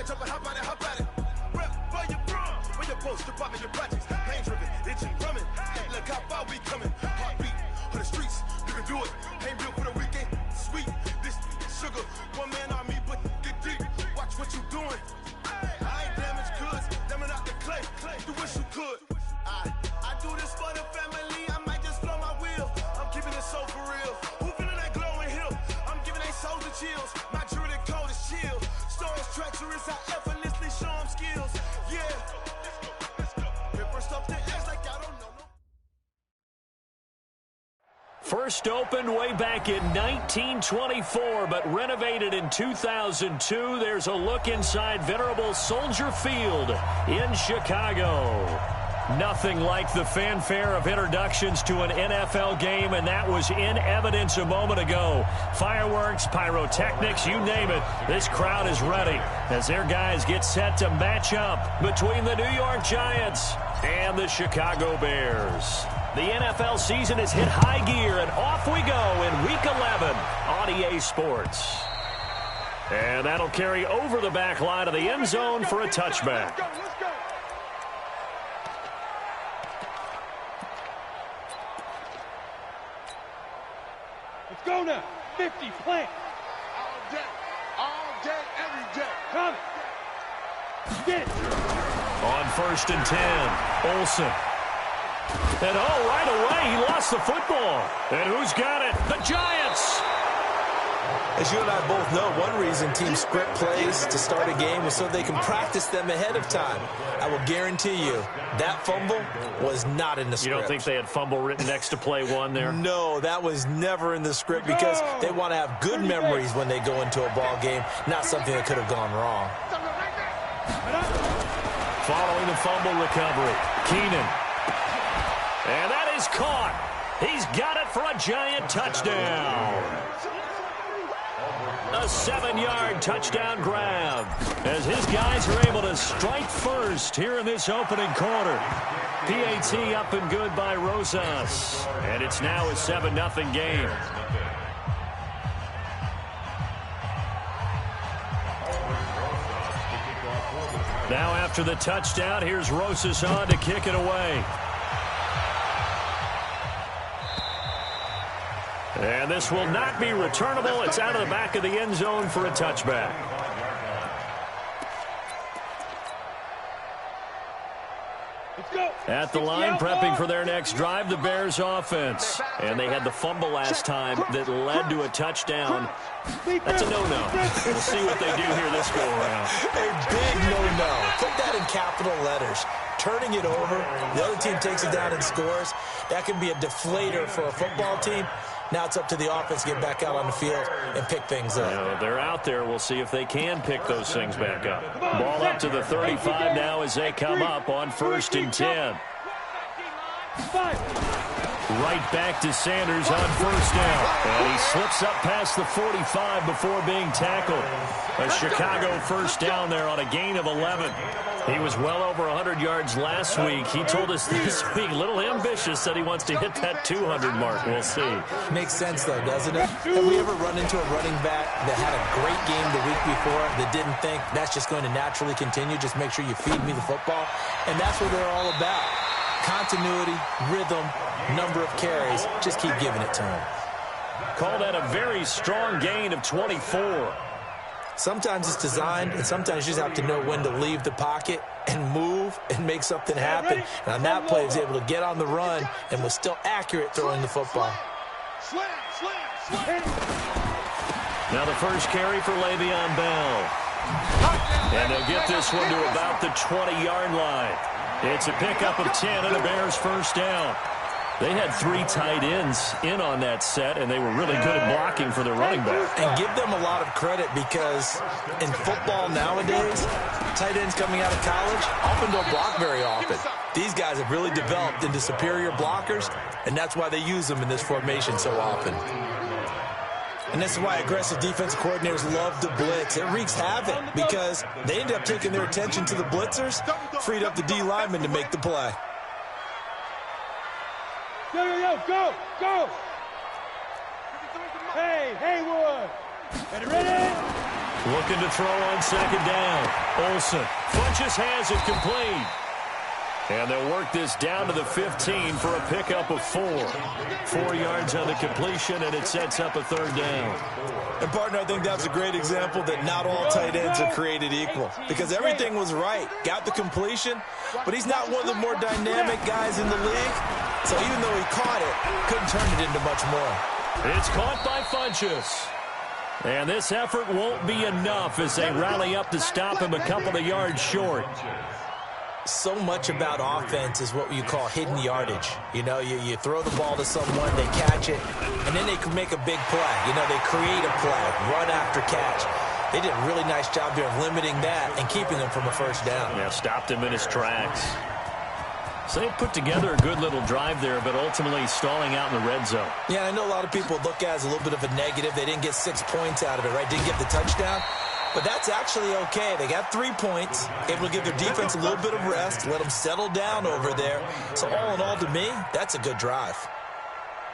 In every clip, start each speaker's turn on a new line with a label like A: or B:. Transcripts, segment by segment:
A: it, jump it, hop on it, hop at it. Rep for your bro, when your post, strip out of your projects. Pain driven, itching, drumming. Look how far we coming. Heartbeat for the streets, you can do it. Ain't built for the weekend. Sweet, this sugar, one man army, but get deep. Watch what you doing. I ain't damaged goods, damn it out the clay. You wish you could. I do this for the family. I might just blow my wheel. I'm keeping it so for real. Who feeling that glowing hill? I'm giving they souls the chills. My jewelry cold is chill. Stories treacherous, I effortlessly show them skills. Yeah. First off the edge like I don't know.
B: First opened way back in 1924, but renovated in 2002. There's a look inside venerable Soldier Field in Chicago. Nothing like the fanfare of introductions to an NFL game, and that was in evidence a moment ago. Fireworks, pyrotechnics, you name it. This crowd is ready as their guys get set to match up between the New York Giants and the Chicago Bears. The NFL season has hit high gear, and off we go in Week 11 on EA Sports. And that'll carry over the back line of the end zone for a touchback.
C: Let's go now. 50, plant.
A: All day, every day.
C: Come. Get it.
B: On 1st and 10, Olsen. And right away, he lost the football. And who's got it? The Giants.
D: As you and I both know, one reason teams script plays to start a game is so they can practice them ahead of time. I will guarantee you that fumble was not in the script.
B: You don't think they had fumble written next to play one there?
D: No, that was never in the script because they want to have good memories when they go into a ball game, not something that could have gone wrong.
B: Following the fumble recovery, Keenan. And that is caught. He's got it for a Giant touchdown. A 7-yard touchdown grab as his guys are able to strike first here in this opening quarter. PAT up and good by Rosas. And it's now a 7-0 game. Now after the touchdown, here's Rosas on to kick it away. And this will not be returnable. It's out of the back of the end zone for a touchback. At the line, prepping for their next drive, the Bears offense. And they had the fumble last time that led to a touchdown. That's a no-no. We'll see what they do here this go-around.
D: A big no-no. Put that in capital letters. Turning it over, the other team takes it down and scores. That can be a deflator for a football team. Now it's up to the offense to get back out on the field and pick things up.
B: They're out there. We'll see if they can pick those things back up. Ball up to the 35 now as they come up on 1st and 10. Right back to Sanders on 1st down. And he slips up past the 45 before being tackled. A Chicago 1st down there on a gain of 11. He was well over 100 yards last week. He told us this week, a little ambitious, said he wants to hit that 200 mark. We'll see.
D: Makes sense, though, doesn't it? Have we ever run into a running back that had a great game the week before that didn't think that's just going to naturally continue? Just make sure you feed me the football. And that's what they're all about. Continuity, rhythm, number of carries. Just keep giving it to him.
B: Call that a very strong gain of 24.
D: Sometimes it's designed, and sometimes you just have to know when to leave the pocket and move and make something happen. And on that play, he was able to get on the run and was still accurate throwing the football.
B: Now the first carry for Le'Veon Bell. And they'll get this one to about the 20-yard line. It's a pickup of 10 and a Bears 1st down. They had 3 tight ends in on that set, and they were really good at blocking for their running back.
D: And give them a lot of credit because in football nowadays, tight ends coming out of college often don't block very often. These guys have really developed into superior blockers, and that's why they use them in this formation so often. And this is why aggressive defensive coordinators love to blitz. It wreaks havoc because they end up taking their attention to the blitzers, freed up the D lineman to make the play.
C: Go! Hey, Haywood! Ready?
B: Looking to throw on second down. Olsen. Funchess has it complete. And they'll work this down to the 15 for a pickup of 4. 4 yards on the completion, and it sets up a third down.
D: And, partner, I think that's a great example that not all tight ends are created equal. Because everything was right. Got the completion, but he's not one of the more dynamic guys in the league. So even though he caught it, couldn't turn it into much more.
B: It's caught by Funchess. And this effort won't be enough as they rally up to stop him a couple of yards short.
D: So much about offense is what you call hidden yardage. You know, you throw the ball to someone, they catch it, and then they can make a big play. You know, they create a play, run after catch. They did a really nice job here of limiting that and keeping him from a first down.
B: Yeah, stopped him in his tracks. So they put together a good little drive there, but ultimately stalling out in the red zone.
D: Yeah, I know a lot of people look at it as a little bit of a negative. They didn't get 6 points out of it, right? Didn't get the touchdown. But that's actually okay. They got 3 points, able to give their defense a little bit of rest, let them settle down over there. So all in all, to me, that's a good drive.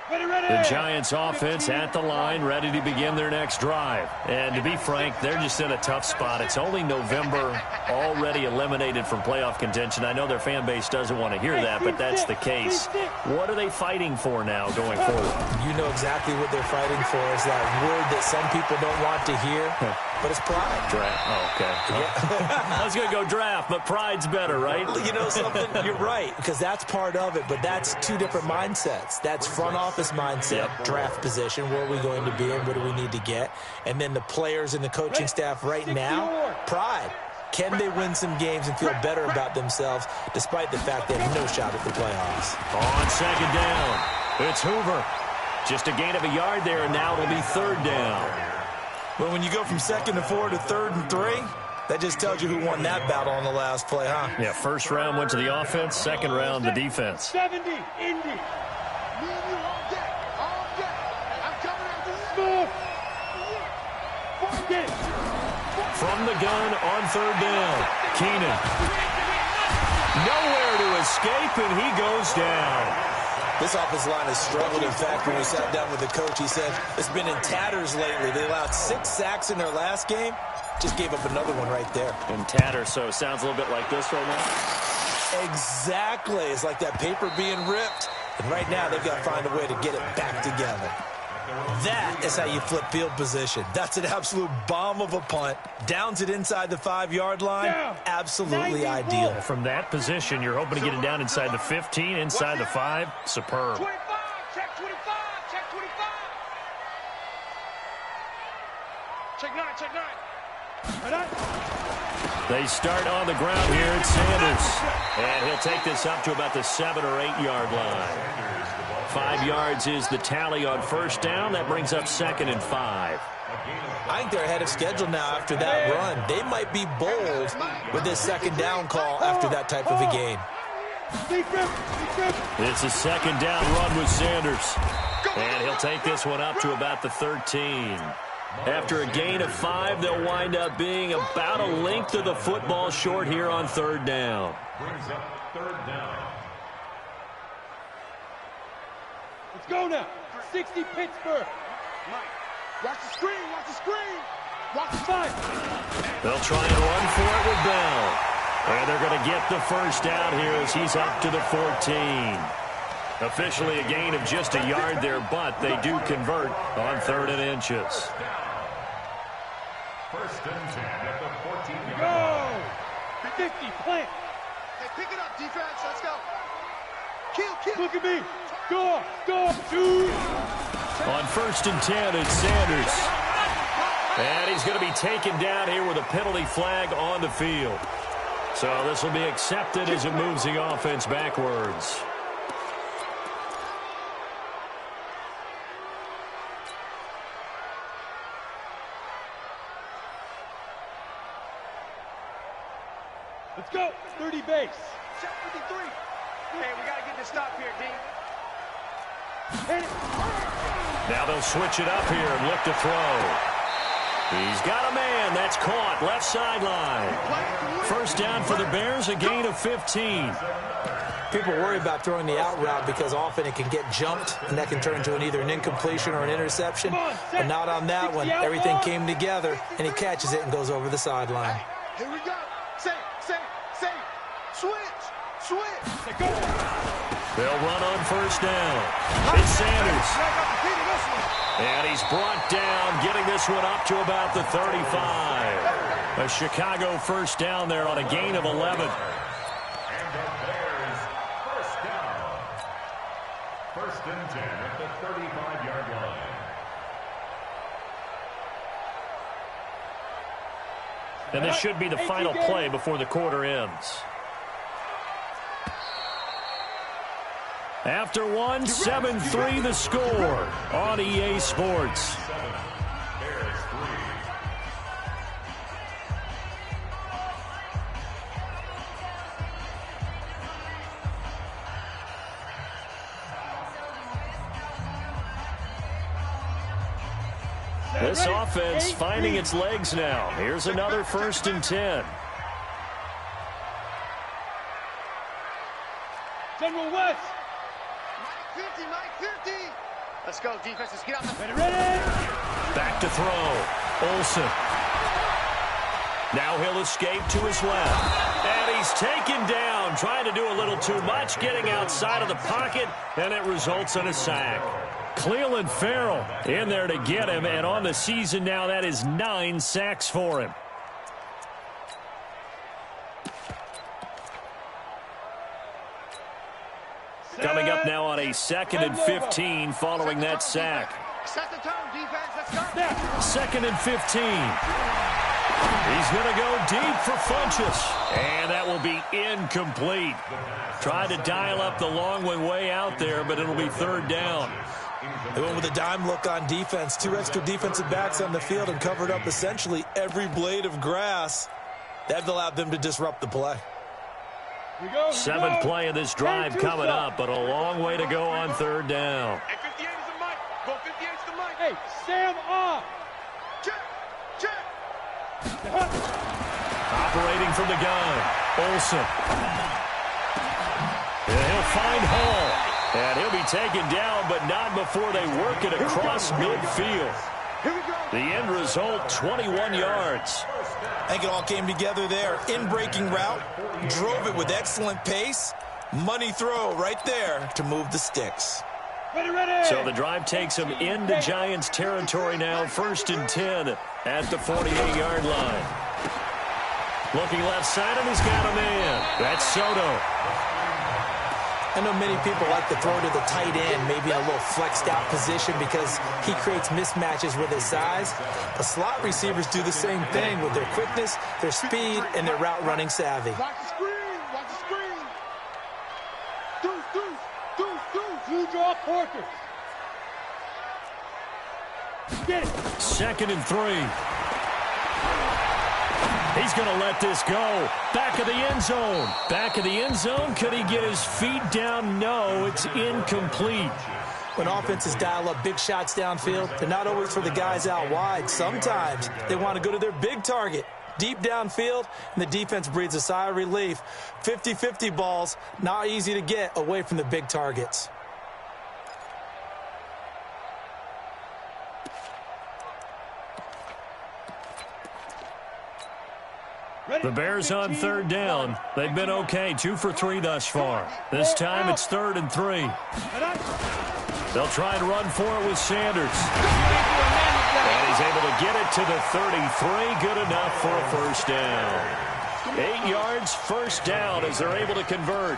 B: The Giants offense at the line, ready to begin their next drive. And to be frank, they're just in a tough spot. It's only November, already eliminated from playoff contention. I know their fan base doesn't want to hear that, but that's the case. What are they fighting for now going forward?
D: You know exactly what they're fighting for. Is that word that some people don't want to hear, but it's pride.
B: Draft. Oh, okay. Yeah. I was going to go draft, but pride's better, right?
D: You know something? You're right, because that's part of it, but that's 2 different mindsets. That's front office mindset, draft position, where are we going to be and what do we need to get? And then the players and the coaching staff right now, pride. Can they win some games and feel better about themselves despite the fact they have no shot at the playoffs?
B: On second down, it's Hoover. Just a gain of a yard there, and now it'll be third down.
D: Well, when you go from 2nd and 4 to 3rd and 3, that just tells you who won that battle on the last play, huh?
B: Yeah, first round went to the offense, second round the defense.
C: 70, Indy.
B: From the gun on third down, Keenan. Nowhere to escape, and he goes down.
D: This offensive line has struggled. In fact, when we sat down with the coach, he said it's been in tatters lately. They allowed 6 sacks in their last game. Just gave up another one right there.
B: In tatters, so it sounds a little bit like this right now.
D: Exactly. It's like that paper being ripped. And right now, they've got to find a way to get it back together. That is how you flip field position. That's an absolute bomb of a punt. Downs it inside the 5-yard line. Absolutely ideal.
B: From that position, you're hoping to get it down inside the 15, inside the 5. Superb.
C: 25, check 25, check 25. Check 9, check 9.
B: They start on the ground here at Sanders. And he'll take this up to about the 7 or 8 yard line. 5 yards is the tally on first down. That brings up 2nd and 5.
D: I think they're ahead of schedule now after that run. They might be bold with this 2nd down call after that type of a game.
B: It's a 2nd down run with Sanders. And he'll take this one up to about the 13. After a gain of 5, they'll wind up being about a length of the football short here on third down.
C: Brings up third down. Let's go now. 60 Pittsburgh. Watch the screen, watch the screen. Watch the fight.
B: They'll try and run for it with Bell. And they're going to get the first down here as he's up to the 14. Officially a gain of just a yard there, but they do convert on 3rd and inches.
C: First and 10 at the 14. Go! 50, plant.
E: Hey, pick it up, defense. Let's go. Kill.
C: Look at me. Go, dude.
B: On 1st and 10, it's Sanders. And he's going to be taken down here with a penalty flag on the field. So this will be accepted as it moves the offense backwards.
C: Let's go. 30 base.
E: Check 53. Hey, we got to get this stop here, D.
B: Now they'll switch it up here and look to throw. He's got a man. That's caught. Left sideline. First down for the Bears, a gain of 15.
D: People worry about throwing the out route because often it can get jumped, and that can turn into either an incompletion or an interception. But not on that one. Everything came together, and he catches it and goes over the sideline.
E: Here we go. Save. Switch.
B: They'll run on first down. It's Sanders. And he's brought down, getting this one up to about the 35. A Chicago first down there on a gain of 11.
F: And the Bears first down. 1st and 10 at the 35-yard line.
B: And this should be the final play before the quarter ends. After one, 7-3 the score on EA Sports. This offense finding its legs now. Here's another 1st and 10.
C: General West.
E: Mike 50. Let's go, defense. Let's get out the...
C: Ready.
B: Back to throw. Olsen. Now he'll escape to his left. And he's taken down, trying to do a little too much, getting outside of the pocket, and it results in a sack. Clelin Ferrell in there to get him, and on the season now, that is 9 sacks for him. Coming up now on a 2nd and 15 following that sack.
E: Set the tone, defense. Let's go.
B: 2nd and 15. He's going to go deep for Funchess. And that will be incomplete. Tried to dial up the long way out there, but it'll be 3rd down.
D: They went with a dime look on defense. 2 extra defensive backs on the field and covered up essentially every blade of grass. That allowed them to disrupt the play.
B: 7th play of this drive coming up, but a long way to go on 3rd down.
C: Hey, 58 is the mic. Go 58 is the mic. Hey, Sam off. Check.
B: Operating from the gun, Olsen. And he'll find Hall. And he'll be taken down, but not before they work it across midfield. The end result, 21 yards.
D: I think it all came together there. In-breaking route, drove it with excellent pace. Money throw right there to move the sticks.
C: Ready.
B: So the drive takes him into Giants territory now, 1st and 10 at the 48-yard line. Looking left side, and he's got a man. That's Soto.
D: I know many people like to throw to the tight end, maybe in a little flexed out position because he creates mismatches with his size. The slot receivers do the same thing with their quickness, their speed, and their route running savvy.
E: Watch the screen. Deuce.
C: You draw Porter. Get it.
B: 2nd and 3. He's going to let this go. Back of the end zone. Back of the end zone. Could he get his feet down? No, it's incomplete.
D: When offenses dial up big shots downfield, they're not always for the guys out wide. Sometimes they want to go to their big target, deep downfield, and the defense breathes a sigh of relief. 50-50 balls, not easy to get away from the big targets.
B: The Bears on 3rd down. They've been okay, 2 for 3 thus far. This time it's 3rd and 3. They'll try and run for it with Sanders. And he's able to get it to the 33. Good enough for a 1st down. 8 yards, 1st down as they're able to convert.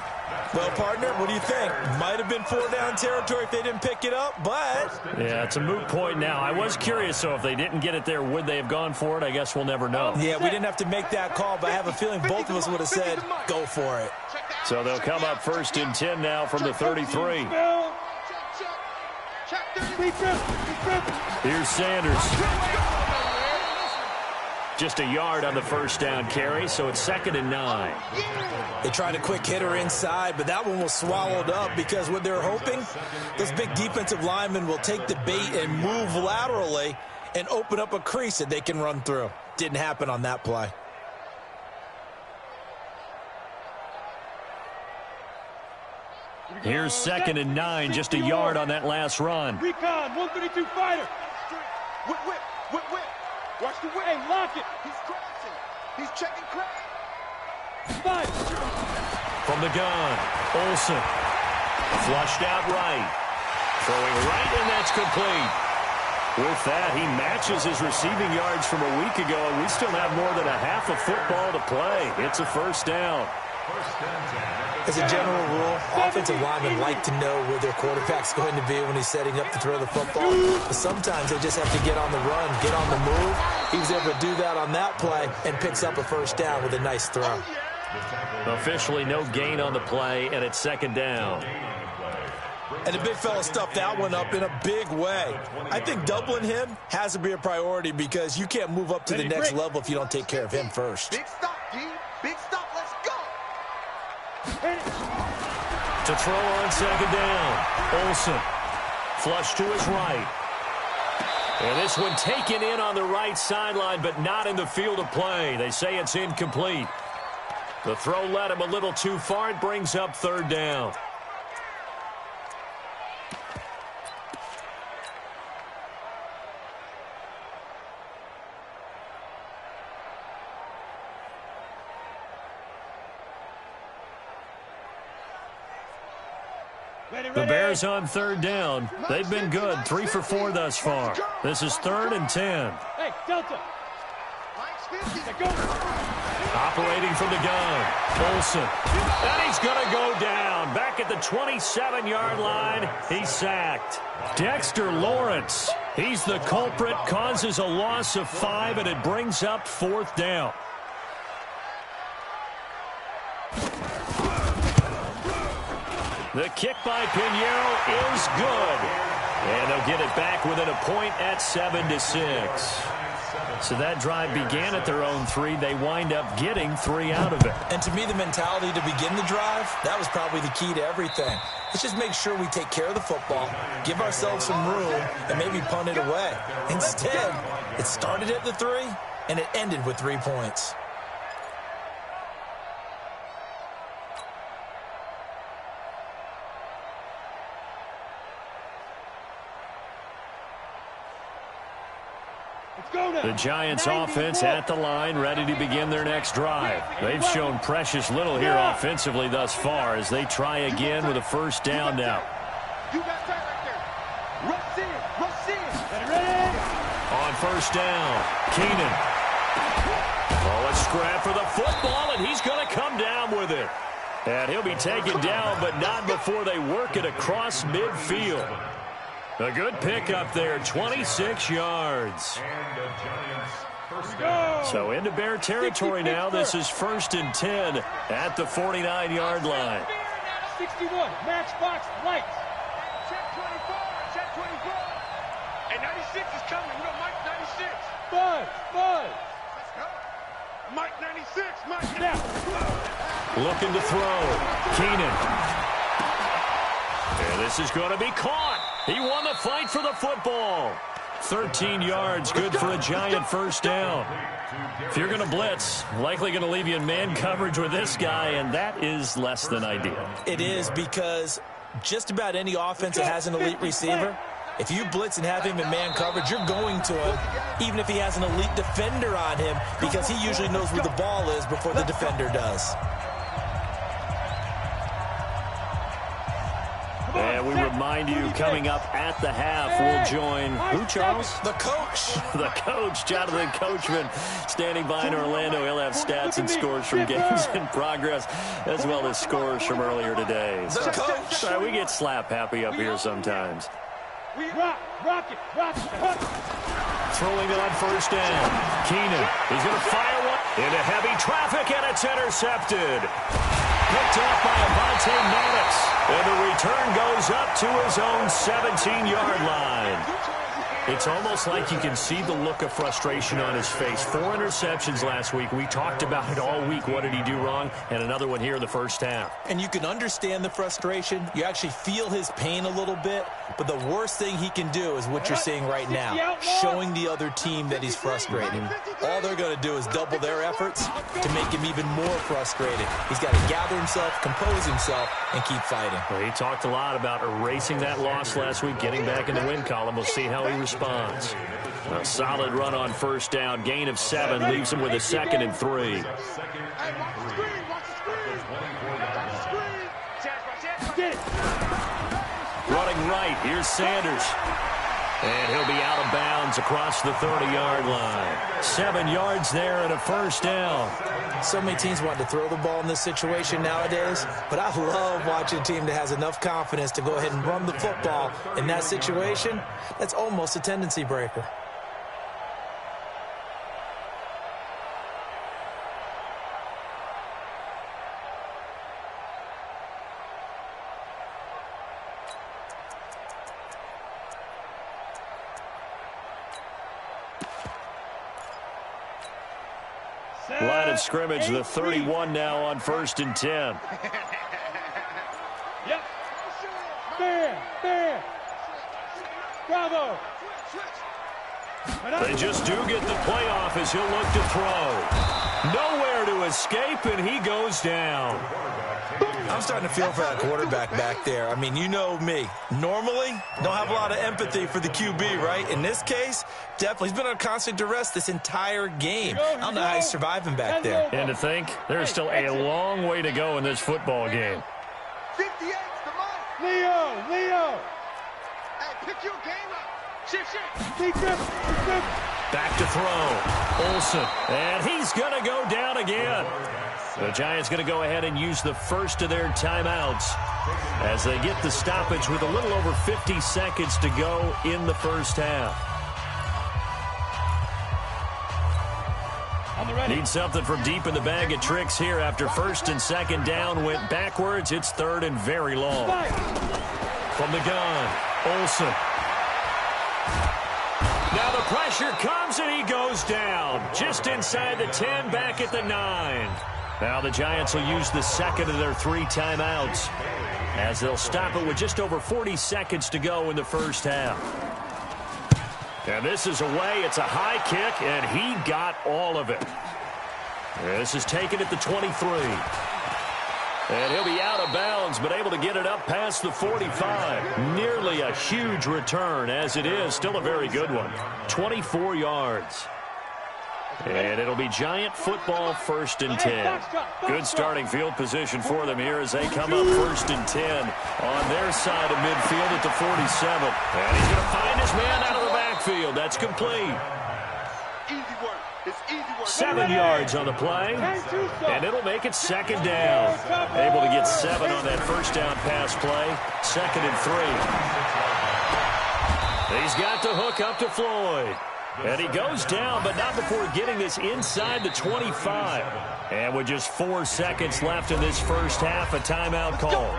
D: Well, partner, what do you think? Might have been 4 down territory if they didn't pick it up, but...
B: Yeah, it's a moot point now. I was curious, so if they didn't get it there, would they have gone for it? I guess we'll never know.
D: Yeah, we didn't have to make that call, but I have a feeling both of us would have said, go for it.
B: So they'll come up 1st and 10 now from the 33. Here's Sanders. Just a yard on the 1st down carry, so it's 2nd and 9.
D: They tried a quick hitter inside, but that one was swallowed up because what they're hoping, those big defensive linemen will take the bait and move laterally and open up a crease that they can run through. Didn't happen on that play.
B: Here's 2nd and 9, just a yard on that last run.
C: Recon, 132 fighter.
E: Whip, whip, whip, whip. Watch the whip.
C: Hey, lock it.
E: He's crashing. He's checking crash.
C: Fight.
B: From the gun, Olsen. Flushed out right. Throwing right, and that's complete. With that, he matches his receiving yards from a week ago, and we still have more than a half of football to play. It's a first down.
D: As a general rule, offensive linemen like to know where their quarterback's going to be when he's setting up to throw the football. But sometimes they just have to get on the run, get on the move. He was able to do that on that play and picks up a first down with a nice throw.
B: Officially no gain on the play, and it's 2nd down.
D: And the big fella stuffed that one up in a big way. I think doubling him has to be a priority because you can't move up to the next level if you don't take care of him first.
E: Big stop, D. Big stop. Let's go.
B: To throw on 2nd down, Olsen. Flush to his right. And this one taken in on the right sideline, but not in the field of play. They say it's incomplete. The throw led him a little too far. It brings up 3rd down. The Bears on 3rd down. They've been good, 3 for 4 thus far. This is 3rd and 10.
C: Hey, Delta.
B: Operating from the gun, Olsen. And he's going to go down. Back at the 27-yard line, he's sacked. Dexter Lawrence, he's the culprit, causes a loss of 5, and it brings up 4th down. The kick by Pinheiro is good. And they'll get it back within a point at 7-6. So that drive began at their own 3. They wind up getting 3 out of it.
D: And to me, the mentality to begin the drive, that was probably the key to everything. Let's just make sure we take care of the football, give ourselves some room, and maybe punt it away. Instead, it started at the 3, and it ended with 3 points.
B: The Giants offense at the line, ready to begin their next drive. They've shown precious little here offensively thus far as they try again with a first down now.
E: You got that right there. Rush in. Rush in.
C: Ready?
B: On first down, Keenan. Oh, a scrap for the football, and he's going to come down with it. And he'll be taken down, but not before they work it across midfield. A good pickup there, 26 yards. So into Bear territory now. This is 1st and 10 at the 49-yard line.
C: 61, matchbox lights.
E: Check 24. Check 24. And 96 is coming. You know, Mike 96.
C: Buzz.
E: Let's go. Mike 96. Mike
C: Now.
B: Looking to throw. Keenan. And this is going to be caught. He won the fight for the football. 13 yards, good for a Giant first down. If you're going to blitz, likely going to leave you in man coverage with this guy, and that is less than ideal.
D: It is because just about any offense that has an elite receiver, if you blitz and have him in man coverage, you're going to him, even if he has an elite defender on him, because he usually knows where the ball is before the defender does.
B: And we remind you, coming up at the half, we'll join, who, Charles?
D: The coach.
B: The coach, Jonathan Coachman, standing by in Orlando. He'll have stats and scores from games in progress, as well as scores from earlier today.
D: The coach.
B: We get slap happy up here sometimes.
C: Rock it.
B: Throwing on first down. Keenan, he's going to fire one into heavy traffic, and it's intercepted. Picked off by Avonte Maddox. And the return goes up to his own 17-yard line. It's almost like you can see the look of frustration on his face. 4 interceptions last week. We talked about it all week. What did he do wrong? And another one here in the first half.
D: And you can understand the frustration. You actually feel his pain a little bit. But the worst thing he can do is what you're seeing right now, showing the other team that he's frustrated. All they're going to do is double their efforts to make him even more frustrated. He's got to gather himself, compose himself, and keep fighting.
B: Well, he talked a lot about erasing that loss last week, getting back in the win column. We'll see how he responds. A solid run on first down. Gain of 7 leaves him with a 2nd and 3. Running right, here's Sanders. And he'll be out of bounds across the 30-yard line. 7 yards there and a first down.
D: So many teams want to throw the ball in this situation nowadays, but I love watching a team that has enough confidence to go ahead and run the football in that situation. That's almost a tendency breaker.
B: Line of scrimmage, the 31 now on 1st and 10.
C: Yep. There. Bravo.
B: They just do get the playoff as he'll look to throw. Nowhere to escape, and he goes down.
D: I'm starting to feel for that quarterback back there. I mean, you know me. Normally, don't have a lot of empathy for the QB, right? In this case, definitely. He's been under constant duress this entire game. I don't know how he's surviving back there.
B: And to think, there's still a long way to go in this football game.
E: 58's the mark.
C: Leo.
E: Hey, pick your game up. Shift.
B: Back to throw. Olsen. And he's going to go down again. The Giants going to go ahead and use the first of their timeouts as they get the stoppage with a little over 50 seconds to go in the first half. Need something from deep in the bag of tricks here after 1st and 2nd down went backwards. It's 3rd and very long. From the gun, Olsen. Now the pressure comes and he goes down. Just inside the 10, back at the 9. Now the Giants will use the 2nd of their 3 timeouts as they'll stop it with just over 40 seconds to go in the first half. And this is away. It's a high kick, and he got all of it. This is taken at the 23. And he'll be out of bounds, but able to get it up past the 45. Nearly a huge return, as it is. Still a very good one. 24 yards. And it'll be Giant football 1st and 10. Good starting field position for them here as they come up 1st and 10 on their side of midfield at the 47. And he's going to find his man out of the backfield. That's complete.
E: Easy work. It's easy work.
B: 7 yards on the play, and it'll make it 2nd down. Able to get 7 on that first down pass play. 2nd and 3. He's got the hook up to Floyd. And he goes down, but not before getting this inside the 25. And with just 4 seconds left in this first half, a timeout call.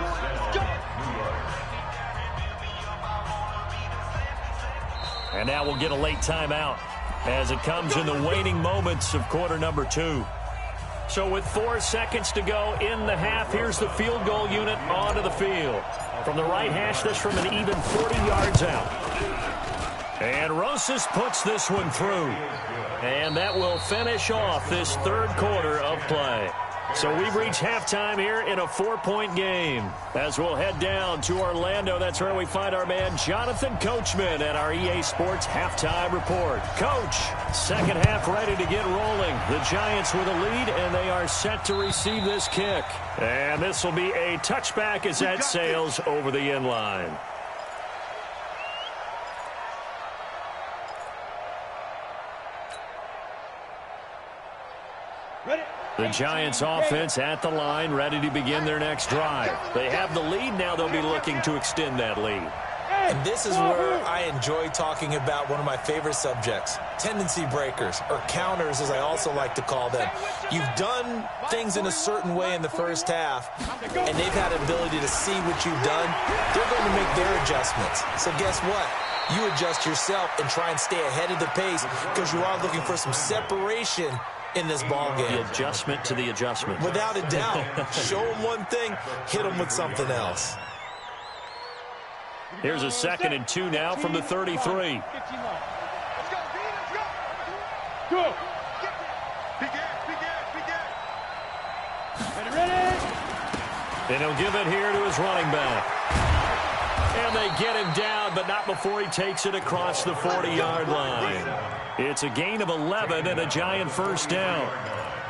B: And now we'll get a late timeout as it comes in the waning moments of quarter number 2. So with 4 seconds to go in the half, here's the field goal unit onto the field. From the right hash, this from an even 40 yards out. And Rosas puts this one through. And that will finish off this 3rd quarter of play. So we've reached halftime here in a 4-point game. As we'll head down to Orlando, that's where we find our man Jonathan Coachman at our EA Sports Halftime Report. Coach, 2nd half ready to get rolling. The Giants with a lead, and they are set to receive this kick. And this will be a touchback as that sails over the end line. The Giants offense at the line, ready to begin their next drive. They have the lead. Now they'll be looking to extend that lead.
D: And this is where I enjoy talking about one of my favorite subjects, tendency breakers, or counters as I also like to call them. You've done things in a certain way in the first half, and they've had an ability to see what you've done. They're going to make their adjustments. So guess what? You adjust yourself and try and stay ahead of the pace because you are looking for some separation in this ball game.
B: The adjustment to the adjustment.
D: Without a doubt. Show them one thing, hit them with something else.
B: Here's a 2nd and 2 now from the 33.
E: Let's go, D, let's go.
C: Go. Ready.
B: And he'll give it here to his running back. And they get him down, but not before he takes it across the 40-yard line. It's a gain of 11 and a Giant first down.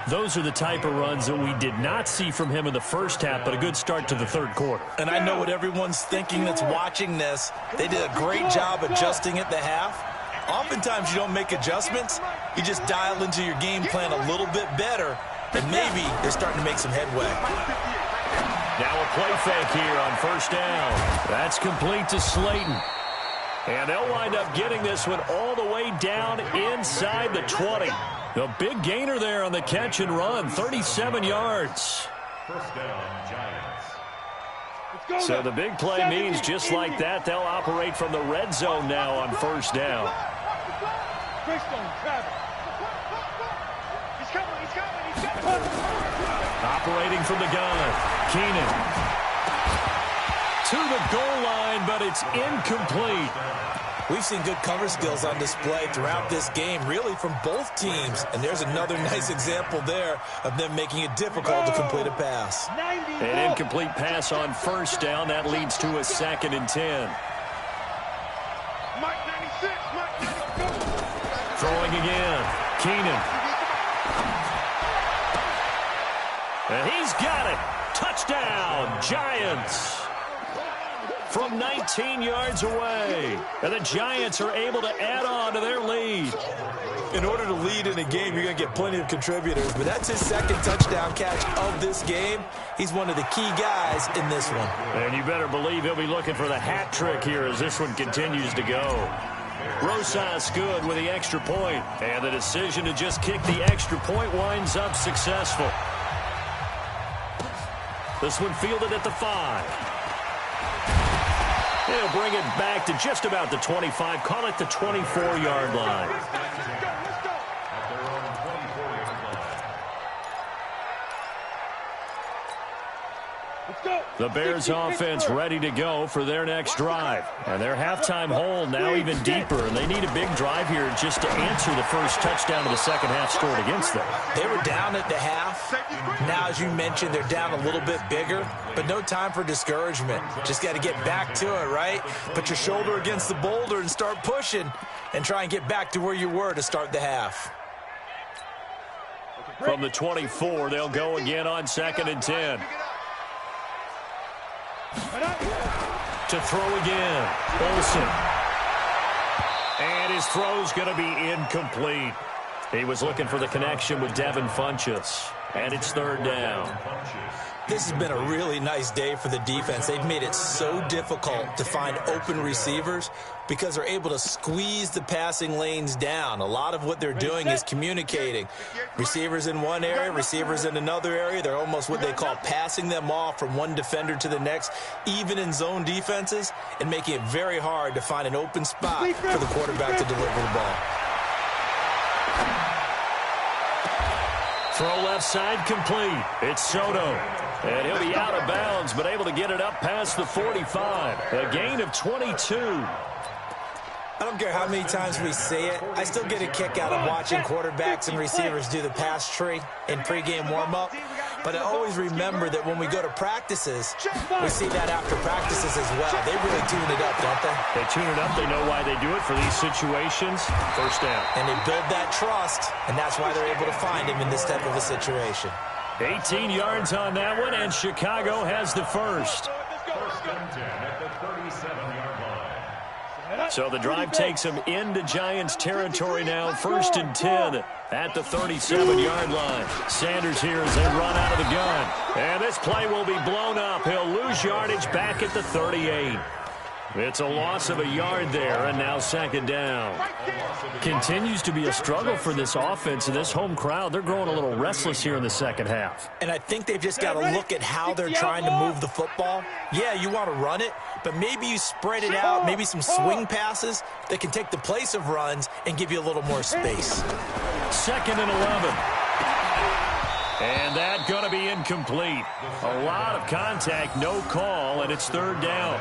B: Those are the type of runs that we did not see from him in the first half, but a good start to the third quarter.
D: And I know what everyone's thinking that's watching this. They did a great job adjusting at the half. Oftentimes you don't make adjustments. You just dial into your game plan a little bit better, and maybe they're starting to make some headway.
B: Now a play fake here on first down. That's complete to Slayton. And they'll wind up getting this one all the way down inside the 20. A big gainer there on the catch and run, 37 yards.
F: First down, Giants.
B: So the big play means just like that, they'll operate from the red zone now on first down.
C: He's coming.
B: Operating from the gun, Keenan. To the goal line, but it's incomplete.
D: We've seen good cover skills on display throughout this game, really from both teams. And there's another nice example there of them making it difficult to complete a pass.
B: An incomplete pass on first down. That leads to a 2nd and 10.
E: Mike 96, Mike 96.
B: Throwing again, Keenan. And he's got it. Touchdown, Giants. From 19 yards away. And the Giants are able to add on to their lead.
D: In order to lead in a game, you're going to get plenty of contributors, but that's his 2nd touchdown catch of this game. He's one of the key guys in this one.
B: And you better believe he'll be looking for the hat trick here as this one continues to go. Rosas good with the extra point, and the decision to just kick the extra point winds up successful. This one fielded at the 5. They'll bring it back to just about the 25. Call it the 24-yard line. The Bears offense ready to go for their next drive. And their halftime hole now even deeper. And they need a big drive here just to answer the first touchdown of the second half scored against them.
D: They were down at the half. Now, as you mentioned, they're down a little bit bigger. But no time for discouragement. Just got to get back to it, right? Put your shoulder against the boulder and start pushing. And try and get back to where you were to start the half.
B: From the 24, they'll go again on 2nd and 10. To throw again, Olsen. And his throw's going to be incomplete. He was looking for the connection with Devin Funchess. And it's 3rd down.
D: This has been a really nice day for the defense. They've made it so difficult to find open receivers because they're able to squeeze the passing lanes down. A lot of what they're doing is communicating. Receivers in one area, receivers in another area. They're almost what they call passing them off from one defender to the next, even in zone defenses, and making it very hard to find an open spot for the quarterback to deliver the ball.
B: Throw left side complete. It's Soto. And he'll be out of bounds, but able to get it up past the 45. A gain of 22.
D: I don't care how many times we say it. I still get a kick out of watching quarterbacks and receivers do the pass tree in pregame warm-up. But I always remember that when we go to practices, we see that after practices as well. They really tune it up, don't they?
B: They tune it up. They know why they do it for these situations. First down.
D: And they build that trust, and that's why they're able to find him in this type of a situation.
B: 18 yards on that one, and Chicago has the first.
F: First and 10 at the 37-yard line.
B: So the drive takes them into Giants territory now. 1st and 10 at the 37-yard line. Sanders here as they run out of the gun. And this play will be blown up. He'll lose yardage back at the 38. It's a loss of a yard there, and now 2nd down. Continues to be a struggle for this offense and this home crowd. They're growing a little restless here in the second half.
D: And I think they've just got to look at how they're trying to move the football. Yeah, you want to run it, but maybe you spread it out, maybe some swing passes that can take the place of runs and give you a little more space.
B: 2nd and 11. And that's going to be incomplete. A lot of contact, no call, and it's third down.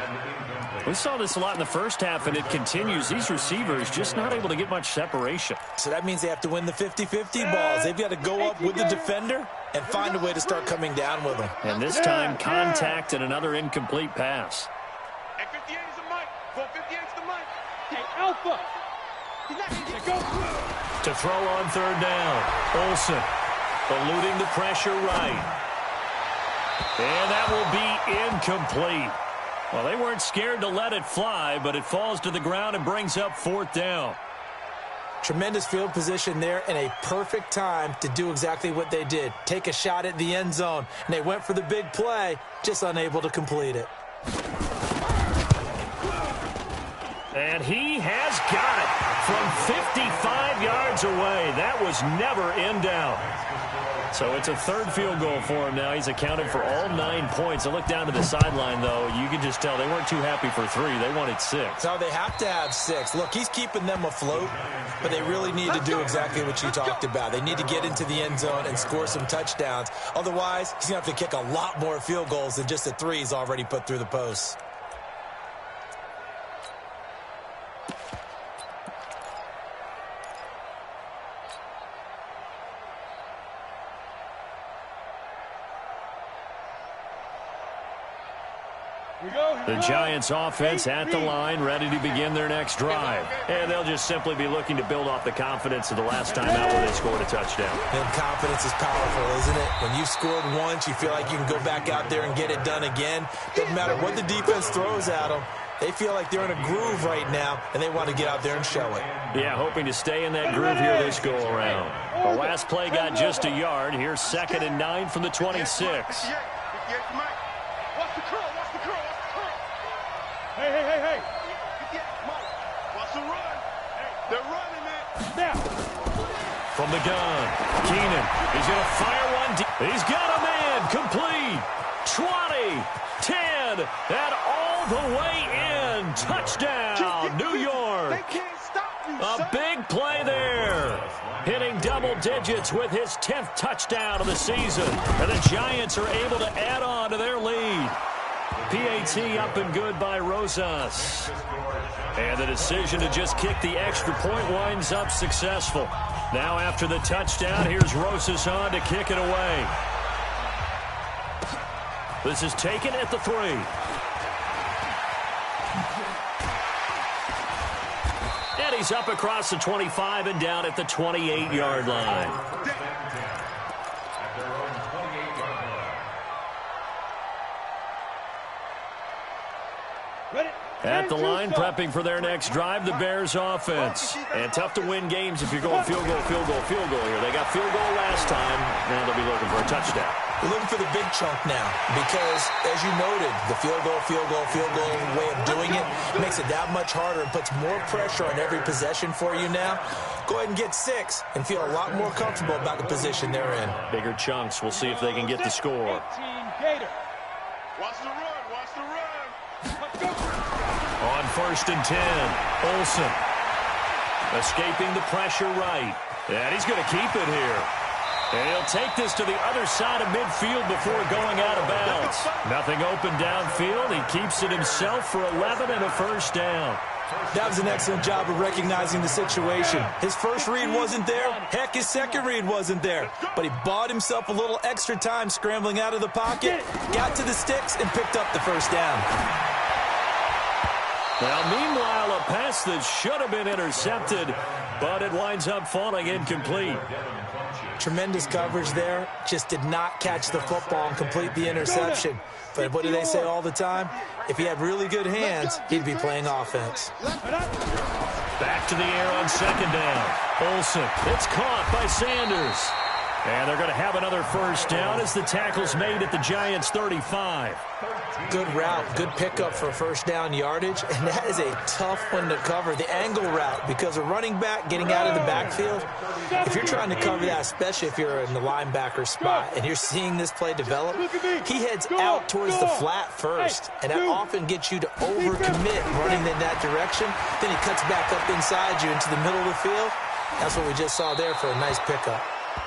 B: We saw this a lot in the first half, and it continues. These receivers just not able to get much separation.
D: So that means they have to win the 50-50 balls. They've got to go up with the defender and find a way to start coming down with them.
B: And this time, contact and another incomplete pass.
E: Hey, 58 is the mic. 458 is the mic.
C: Hey, Alpha. He's not going to go.
B: To throw on third down. Olsen eluding the pressure right. And that will be incomplete. Well, they weren't scared to let it fly, but it falls to the ground and brings up fourth down.
D: Tremendous field position there and a perfect time to do exactly what they did. Take a shot at the end zone. And they went for the big play, just unable to complete it.
B: And he has got it from 55 yards away. That was never in doubt. So it's a third field goal for him now. He's accounted for all 9 points. I look down to the sideline, though. You can just tell they weren't too happy for 3. They wanted 6.
D: No, they have to have 6. Look, he's keeping them afloat, but they really need to do exactly what you talked about. They need to get into the end zone and score some touchdowns. Otherwise, he's going to have to kick a lot more field goals than just the 3 he's already put through the posts.
B: The Giants offense at the line, ready to begin their next drive. And they'll just simply be looking to build off the confidence of the last time out where they scored a touchdown.
D: And confidence is powerful, isn't it? When you scored once, you feel like you can go back out there and get it done again. Doesn't matter what the defense throws at them. They feel like they're in a groove right now, and they want to get out there and show it.
B: Yeah, hoping to stay in that groove here this go-around. The last play got just a yard. Here's 2nd and 9 from the 26.
E: 58 is the mic. Watch the curl. Watch the curl. Watch the curl.
C: Hey.
E: 58 is the mic. Watch the run. Hey, they're running, man.
C: Now.
B: From the gun, Keenan. He's going to fire one deep. He's got a man. Complete. 20, 10, and all the way in. Touchdown, New York.
E: They can't stop you,
B: A big play there. Hitting double digits with his 10th touchdown of the season. And the Giants are able to add on to their lead. PAT up and good by Rosas. And the decision to just kick the extra point winds up successful. Now after the touchdown, here's Rosas on to kick it away. This is taken at the 3. And he's up across the 25 and down at the 28-yard line. At the line, prepping for their next drive, the Bears offense. And tough to win games if you're going field goal here. They got field goal last time. Now they'll be looking for a touchdown.
D: We're looking for the big chunk now because, as you noted, the field goal way of doing it makes it that much harder and puts more pressure on every possession for you now. Go ahead and get 6 and feel a lot more comfortable about the position they're in.
B: Bigger chunks. We'll see if they can get the score.
E: Watch the run. Watch the run.
B: On 1st and 10, Olsen escaping the pressure right. And he's going to keep it here. And he'll take this to the other side of midfield before going out of bounds. Nothing open downfield. He keeps it himself for 11 and a first down.
D: That was an excellent job of recognizing the situation. His first read wasn't there. Heck, his second read wasn't there. But he bought himself a little extra time scrambling out of the pocket, got to the sticks, and picked up the first down.
B: Well, meanwhile, a pass that should have been intercepted, but it winds up falling incomplete.
D: Tremendous coverage there. Just did not catch the football and complete the interception. But what do they say all the time? If he had really good hands, he'd be playing offense.
B: Back to the air on 2nd down. Olsen, it's caught by Sanders. And they're going to have another first down as the tackle's made at the Giants' 35.
D: Good route, good pickup for first down yardage, and that is a tough one to cover, the angle route, because a running back getting out of the backfield, if you're trying to cover that, especially if you're in the linebacker spot, and you're seeing this play develop, he heads out towards the flat first, and that often gets you to overcommit running in that direction. Then he cuts back up inside you into the middle of the field. That's what we just saw there for a nice pickup.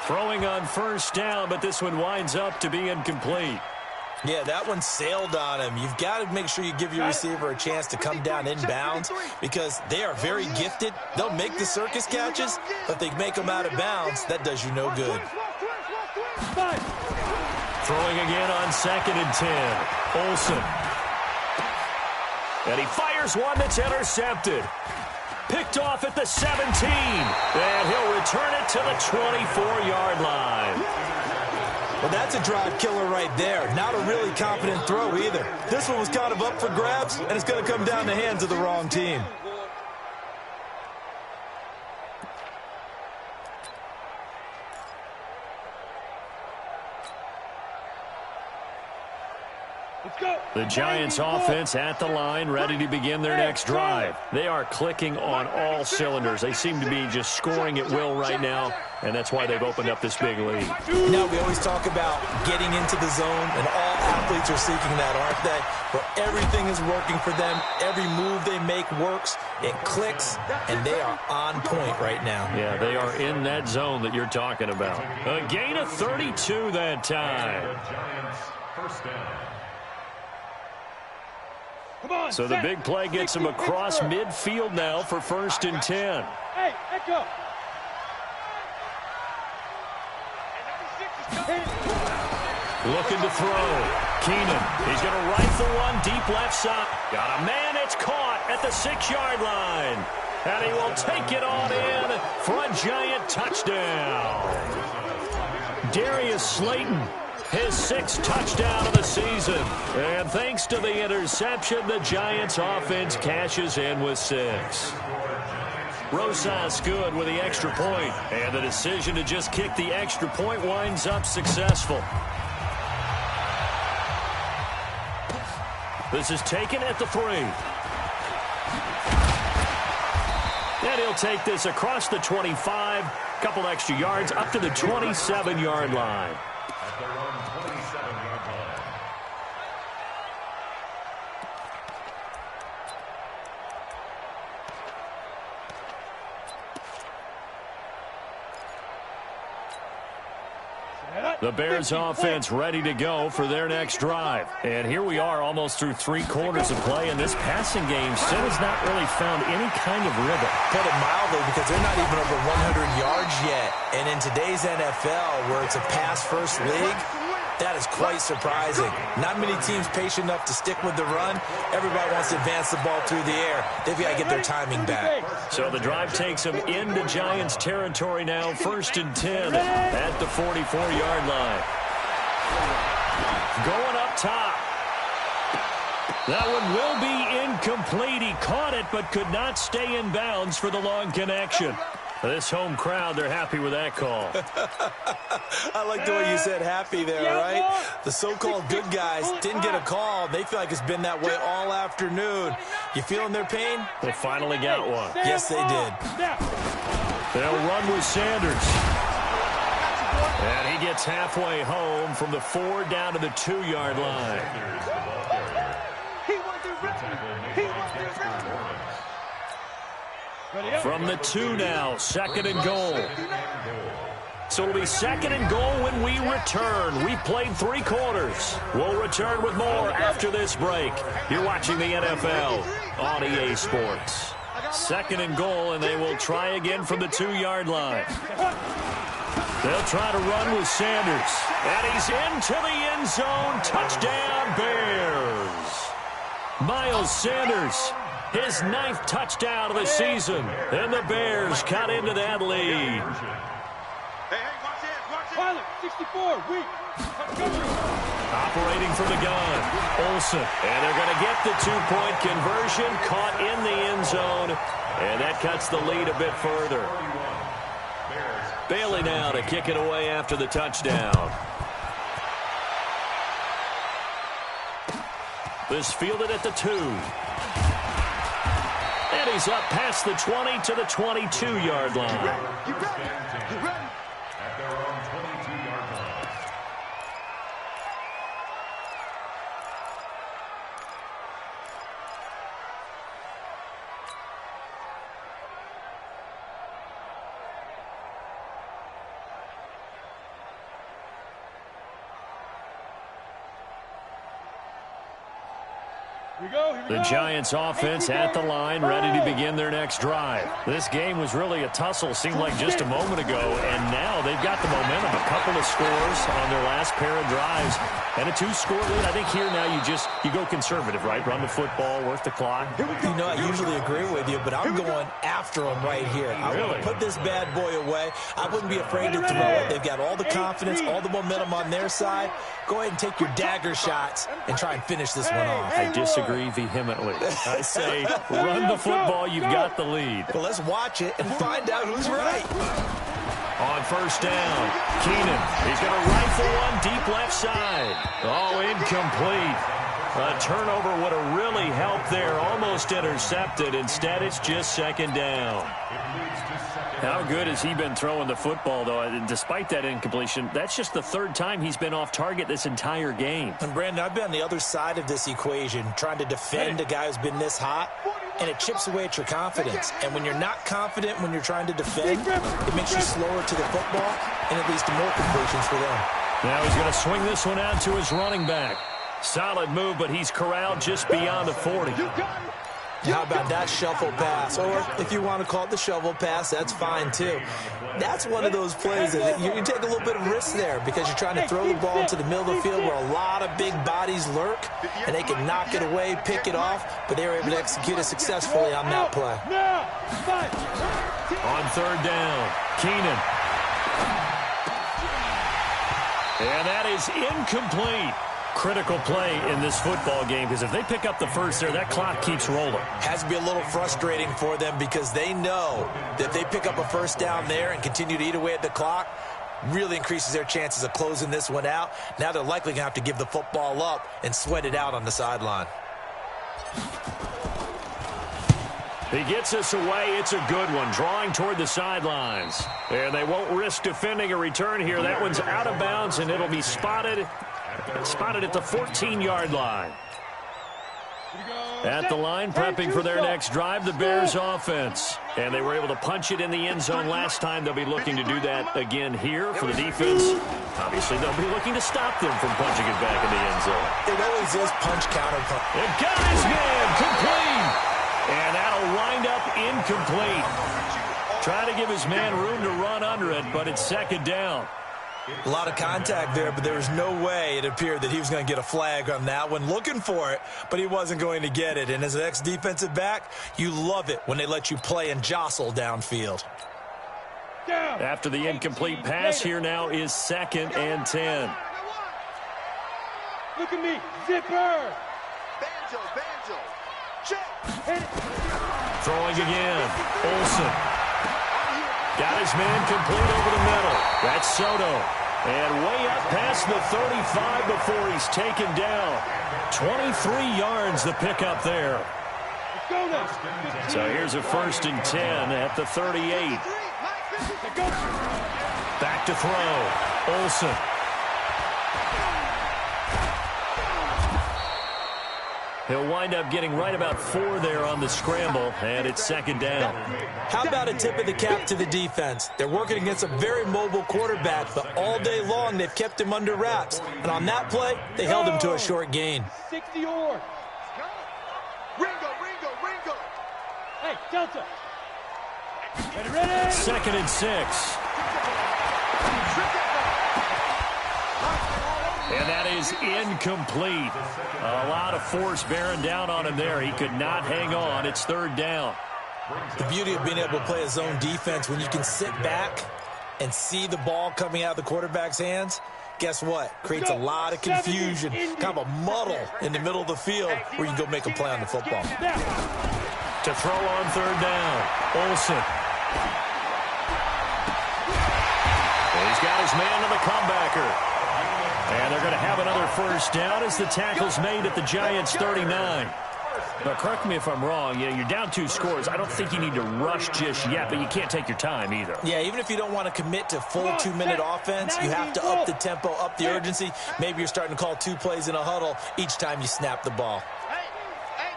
B: Throwing on first down, but this one winds up to be incomplete.
D: Yeah, that one sailed on him. You've got to make sure you give your receiver a chance to come down inbounds because they are very gifted. They'll make the circus catches, but if they make them out of bounds, that does you no good.
B: Throwing again on 2nd and 10. Olsen. And he fires one that's intercepted. Picked off at the 17. And he'll return it to the 24-yard line.
D: Well, that's a drive killer right there. Not a really confident throw either. This one was kind of up for grabs, and it's going to come down the hands of the wrong team.
B: The Giants offense at the line, ready to begin their next drive. They are clicking on all cylinders. They seem to be just scoring at will right now, and that's why they've opened up this big lead.
D: Now, we always talk about getting into the zone, and all athletes are seeking that, aren't they? Where everything is working for them. Every move they make works. It clicks, and they are on point right now.
B: Yeah, they are in that zone that you're talking about. A gain of 32 that time.
F: Giants first down.
B: So the big play gets him across midfield now for 1st and 10.
C: Hey, Echo.
B: Looking to throw. Keenan, he's going to rifle one deep left side. Got a man, it's caught at the 6-yard line. And he will take it on in for a Giant touchdown. Darius Slayton, his 6th touchdown of the season. And thanks to the interception, the Giants offense cashes in with 6. Rosas good with the extra point. And the decision to just kick the extra point winds up successful. This is taken at the 3. And he'll take this across the 25. Couple extra yards up to the 27-yard line.
F: At their own 27-yard line.
B: The Bears offense ready to go for their next drive. And here we are almost through 3 quarters of play, and this passing game still has not really found any kind of rhythm.
D: Put it mildly, because they're not even over 100 yards yet. And in today's NFL, where it's a pass-first league, that is quite surprising. Not many teams patient enough to stick with the run. Everybody wants to advance the ball through the air. They've got to get their timing back.
B: So the drive takes them into Giants territory now. 1st and 10 at the 44-yard line. Going up top. That one will be incomplete. He caught it but could not stay in bounds for the long connection. This home crowd, they're happy with that call.
D: I like the way you said happy there, right? The so-called good guys didn't get a call. They feel like it's been that way all afternoon. You feeling their pain?
B: They finally got one.
D: Yes, they did.
B: They'll run with Sanders. And he gets halfway home from the 4 down to the 2-yard line. From the 2 now, 2nd and goal. So it'll be 2nd and goal when we return. We've played 3 quarters. We'll return with more after this break. You're watching the NFL on EA Sports. 2nd and goal, and they will try again from the 2-yard line. They'll try to run with Sanders. And he's into the end zone. Touchdown, Bears. Miles Sanders, his 9th touchdown of the season. And the Bears cut into that lead.
C: Pilot, 64, weak.
B: Operating from the gun, Olsen. And they're going to get the 2-point conversion, caught in the end zone. And that cuts the lead a bit further. Bailey now to kick it away after the touchdown. This fielded at the 2. And he's up past the 20 to the 22-yard line.
F: At their own 22-yard line.
B: The Giants offense at the line, ready to begin their next drive. This game was really a tussle, seemed like just a moment ago, and now they've got the momentum. A couple of scores on their last pair of drives, and a 2-score lead. I think here now you go conservative, right? Run the football, work the clock.
D: You know, I usually agree with you, but I'm going after them right here. I want to put this bad boy away. I wouldn't be afraid to throw it. They've got all the confidence, all the momentum on their side. Go ahead and take your dagger shots and try and finish this one off.
B: I disagree vehemently. I say run the football, you've got the lead.
D: Well, let's watch it and find out who's right.
B: On first down, Keenan. He's going to rifle one deep left side. Oh, incomplete. A turnover would have really helped there. Almost intercepted. Instead, it's just second down. How good has he been throwing the football, though? Despite that incompletion, that's just the third time he's been off target this entire game.
D: And, Brandon, I've been on the other side of this equation, trying to defend a guy who's been this hot, and it chips away at your confidence. And when you're not confident when you're trying to defend, it makes you slower to the football, and it leads to more completions for them.
B: Now he's going to swing this one out to his running back. Solid move, but he's corralled just beyond the 40.
D: How about that shuffle pass? Or if you want to call it the shovel pass, that's fine too. That's one of those plays that you take a little bit of risk there because you're trying to throw the ball into the middle of the field where a lot of big bodies lurk, and they can knock it away, pick it off, but they were able to execute it successfully on that play.
B: On third down, Keenan. And that is incomplete. Critical play in this football game because if they pick up the first there, that clock keeps rolling.
D: Has to be a little frustrating for them because they know that if they pick up a first down there and continue to eat away at the clock, really increases their chances of closing this one out. Now they're likely going to have to give the football up and sweat it out on the sideline.
B: He gets us away. It's a good one, drawing toward the sidelines. And they won't risk defending a return here. That one's out of bounds, and it'll be spotted at the 14-yard line. At the line, prepping for their next drive, the Bears offense. And they were able to punch it in the end zone last time. They'll be looking to do that again here for the defense. Obviously, they'll be looking to stop them from punching it back in the end zone.
D: It always is punch, counter, punch.
B: It got his man complete. And that'll wind up incomplete. Trying to give his man room to run under it, but it's second down.
D: A lot of contact there, but there was no way it appeared that he was going to get a flag on that one. Looking for it, but he wasn't going to get it. And as an ex-defensive back, you love it when they let you play and jostle downfield.
B: After the incomplete pass, here now is 2nd and 10.
C: Look at me, zipper.
E: Banjo, check.
B: Throwing again, Olsen. Got his man complete over the middle. That's Soto. And way up past the 35 before he's taken down. 23 yards the pickup there. So here's a 1st and 10 at the 38. Back to throw. Olsen. He'll wind up getting right about 4 there on the scramble, and it's 2nd down.
D: How about a tip of the cap to the defense? They're working against a very mobile quarterback, but all day long they've kept him under wraps. And on that play, they held him to a short gain.
C: 60 yards.
E: Ringo.
C: Hey, Delta. Ready.
B: 2nd and 6. And that is incomplete. A lot of force bearing down on him there. He could not hang on. It's 3rd down.
D: The beauty of being able to play a zone defense when you can sit back and see the ball coming out of the quarterback's hands, guess what? Creates a lot of confusion, kind of a muddle in the middle of the field where you can go make a play on the football.
B: To throw on 3rd down, Olsen. He's got his man to the comebacker. And they're going to have another 1st down as the tackle's made at the Giants' 39. But correct me if I'm wrong. You're down 2 scores. I don't think you need to rush just yet, but you can't take your time either.
D: Yeah, even if you don't want to commit to full 2-minute offense, you have to up the tempo, up the urgency. Maybe you're starting to call 2 plays in a huddle each time you snap the ball.
E: Hey,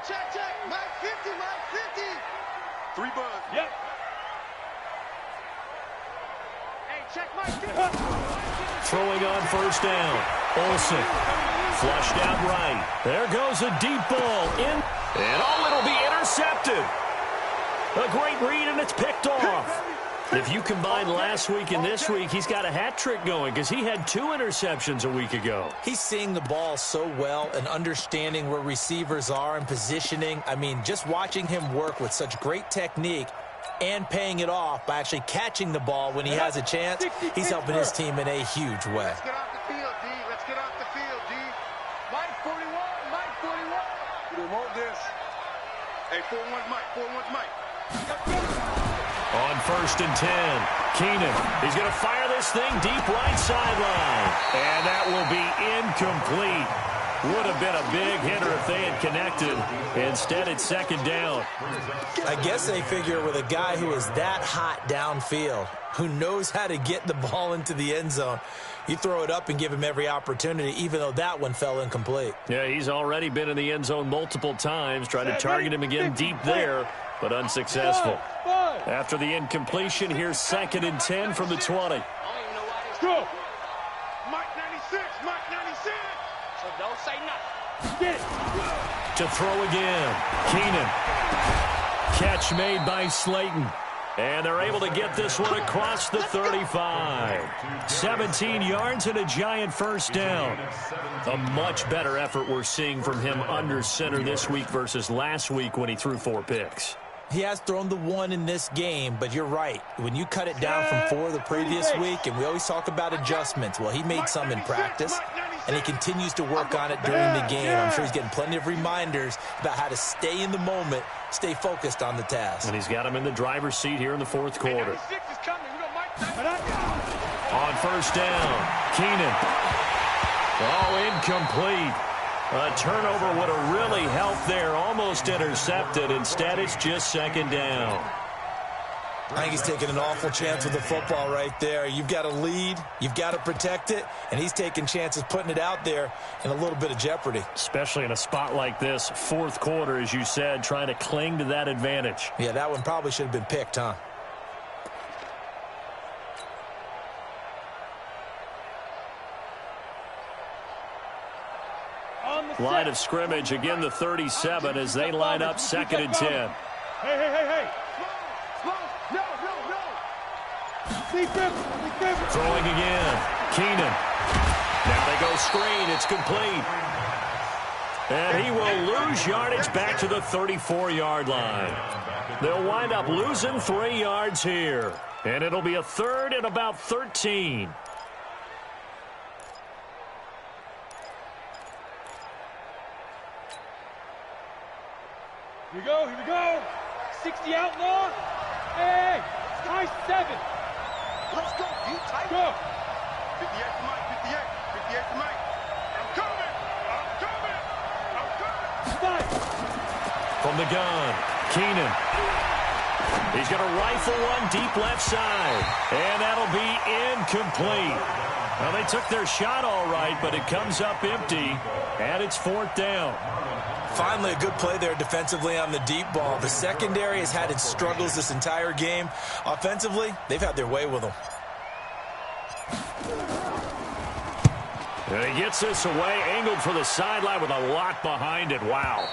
E: check. Mike 50. 3 buns.
C: Yep.
E: Hey, check Mike 50.
B: Throwing on 1st down, Olsen. Flushed out right. There goes a deep ball in. And it'll be intercepted. A great read, and it's picked off. If you combine last week and this week, he's got a hat trick going because he had 2 interceptions a week ago.
D: He's seeing the ball so well and understanding where receivers are and positioning. I mean, just watching him work with such great technique and paying it off by actually catching the ball when he has a chance, he's helping his team in a huge way.
E: Let's get off the field, D. Let's get off the field, D. Mike 41, Mike 41. We want this. Hey, 41's Mike, 41's Mike.
B: On 1st and 10, Keenan. He's going to fire this thing deep right sideline. And that will be incomplete. Would have been a big hitter if they had connected. Instead, it's 2nd down.
D: I guess they figure with a guy who is that hot downfield, who knows how to get the ball into the end zone, you throw it up and give him every opportunity, even though that one fell incomplete.
B: Yeah, he's already been in the end zone multiple times, trying to target him again deep there, but unsuccessful. After the incompletion, here's 2nd and 10 from the 20.
E: Go. Mike 96, Mike 96. So don't say nothing.
C: Get it.
B: To throw again. Keenan. Catch made by Slayton. And they're able to get this one across the 35. 17 yards and a giant 1st down. A much better effort we're seeing from him under center this week versus last week when he threw 4 picks.
D: He has thrown the 1 in this game, but you're right. When you cut it down from 4 the previous week, and we always talk about adjustments, well, he made some in practice, and he continues to work on it during the game. I'm sure he's getting plenty of reminders about how to stay in the moment, stay focused on the task.
B: And he's got him in the driver's seat here in the 4th quarter. On 1st down, Keenan. Oh, incomplete. A turnover would have really helped there. Almost intercepted. Instead, it's just 2nd down.
D: I think he's taking an awful chance with the football right there. You've got to lead. You've got to protect it. And he's taking chances putting it out there in a little bit of jeopardy.
B: Especially in a spot like this, 4th quarter, as you said, trying to cling to that advantage.
D: Yeah, that one probably should have been picked, huh?
B: Line of scrimmage, again the 37 as they line up 2nd and 10.
C: Hey.
B: Throwing again. Keenan. Now they go screen. It's complete. And he will lose yardage back to the 34-yard line. They'll wind up losing 3 yards here. And it'll be a 3rd and about 13.
C: Here we go. 60 outlaw. Hey, high 7.
E: Let's go, D. Tight.
C: Go.
E: 58 to Mike, 58 to Mike. I'm coming.
C: Five.
B: From the gun, Keenan. He's going to rifle one deep left side. And that'll be incomplete. Well, they took their shot all right, but it comes up empty. And it's 4th down.
D: Finally, a good play there defensively on the deep ball. The secondary has had its struggles this entire game. Offensively, they've had their way with them.
B: And he gets this away, angled for the sideline with a lot behind it. Wow.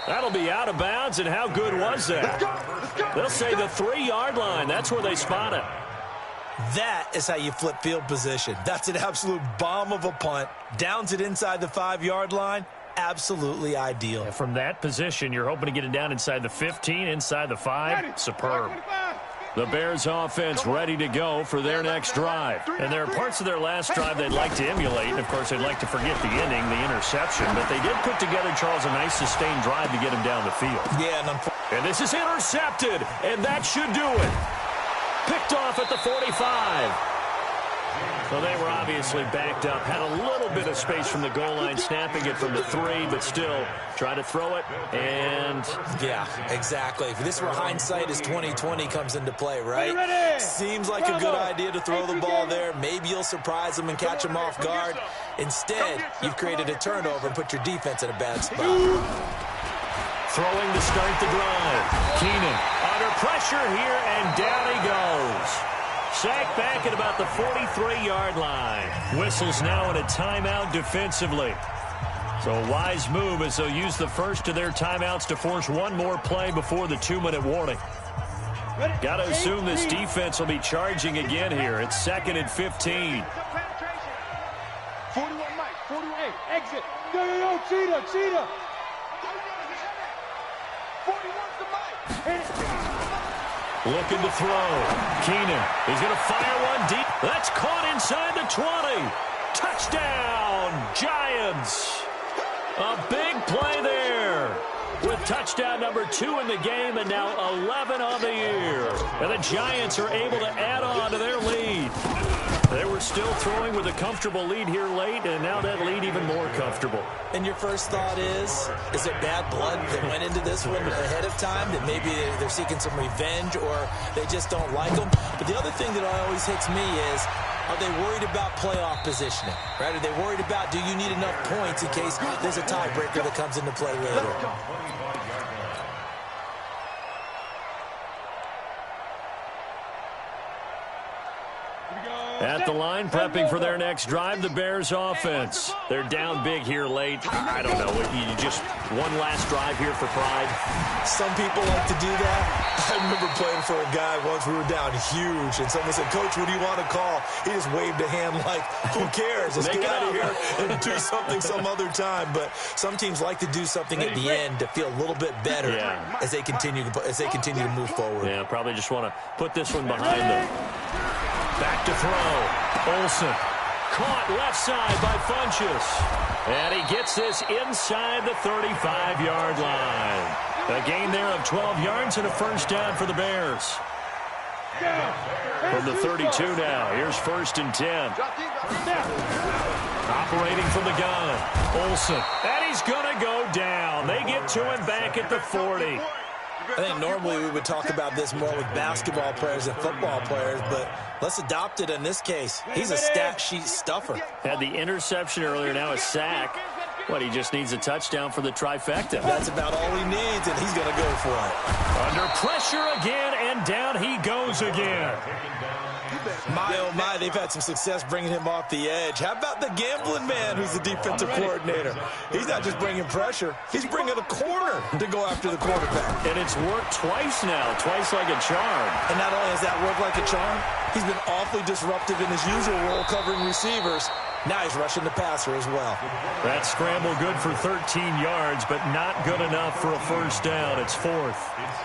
B: That'll be out of bounds, and how good was that? They'll say the 3-yard line. That's where they spot it.
D: That is how you flip field position. That's an absolute bomb of a punt. Downs it inside the 5-yard line. Absolutely ideal.
B: And from that position, you're hoping to get it down inside the 15, inside the 5. Superb. The Bears offense ready to go for their next drive. And there are parts of their last drive they'd like to emulate. And, of course, they'd like to forget the inning, the interception. But they did put together, Charles, a nice sustained drive to get him down the field.
D: Yeah,
B: and this is intercepted, and that should do it. Picked off at the 45. So they were obviously backed up. Had a little bit of space from the goal line, snapping it from the 3, but still try to throw it. And
D: yeah, exactly. This is where hindsight is 20/20 comes into play, right? Seems like a good idea to throw the ball there. Maybe you'll surprise them and catch them off guard. Instead, you've created a turnover and put your defense in a bad spot.
B: Throwing to start the drive. Keenan under pressure here, and down he goes. Sacked back at about the 43-yard line. Whistles now in a timeout defensively. So a wise move as they'll use the first of their timeouts to force one more play before the 2-minute warning. Got to assume this defense will be charging again here. It's 2nd and 15.
C: 41 Mike, 48, exit. No, cheetah. 41's the Mike.
B: Looking to throw. Keenan is going to fire one deep. That's caught inside the 20. Touchdown, Giants. A big play there with touchdown number 2 in the game and now 11 on the year. And the Giants are able to add on to their lead. They were still throwing with a comfortable lead here late, and now that lead even more comfortable.
D: And your first thought is it bad blood that went into this one ahead of time, that maybe they're seeking some revenge or they just don't like them? But the other thing that always hits me is, are they worried about playoff positioning? Right? Are they worried about, do you need enough points in case there's a tiebreaker that comes into play later?
B: At the line, prepping for their next drive, the Bears offense. They're down big here late. I don't know. You just one last drive here for pride.
D: Some people like to do that. I remember playing for a guy once. We were down huge, and someone said, "Coach, what do you want to call?" He just waved a hand like, who cares? Let's get out of here and do something some other time. But some teams like to do something at the end to feel a little bit better as they continue to move forward.
B: Yeah, probably just want to put this one behind them. Back to throw. Olsen. Caught left side by Funchess. And he gets this inside the 35-yard line. A gain there of 12 yards and a first down for the Bears. From the 32 now. Here's 1st and 10. Operating from the gun. Olsen. And he's going to go down. They get to him back at the 40.
D: I think normally we would talk about this more with basketball players and football players, but let's adopt it in this case. He's a stat sheet stuffer.
B: Had the interception earlier, now a sack. What, he just needs a touchdown for the trifecta.
D: That's about all he needs, and he's going to go for it.
B: Under pressure again, and down he goes again.
D: My, oh my, they've had some success bringing him off the edge. How about the gambling man who's the defensive coordinator? He's not just bringing pressure. He's bringing a corner to go after the quarterback.
B: And it's worked twice now, twice like a charm.
D: And not only has that worked like a charm, he's been awfully disruptive in his usual role covering receivers. Now he's rushing the passer as well.
B: That scramble good for 13 yards, but not good enough for a first down. It's 4th.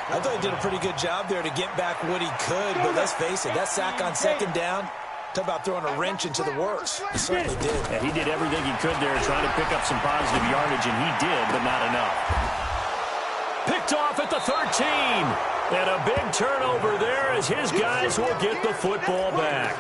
D: I thought he did a pretty good job there to get back what he could, but let's face it, that sack on 2nd down, talk about throwing a wrench into the works. He certainly did.
B: Yeah, he did everything he could there trying to pick up some positive yardage, and he did, but not enough. Picked off at the 13. And a big turnover there as his guys will get the football back.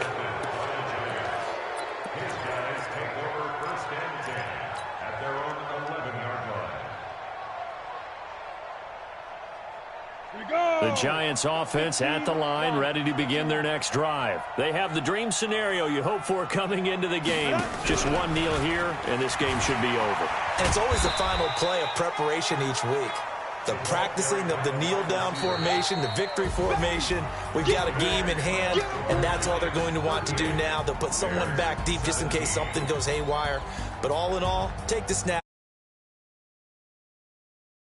B: The Giants offense at the line, ready to begin their next drive. They have the dream scenario you hope for coming into the game. Just one kneel here, and this game should be over.
D: And it's always the final play of preparation each week. The practicing of the kneel-down formation, the victory formation. We've got a game in hand, and that's all they're going to want to do now. They'll put someone back deep just in case something goes haywire. But all in all, take the snap.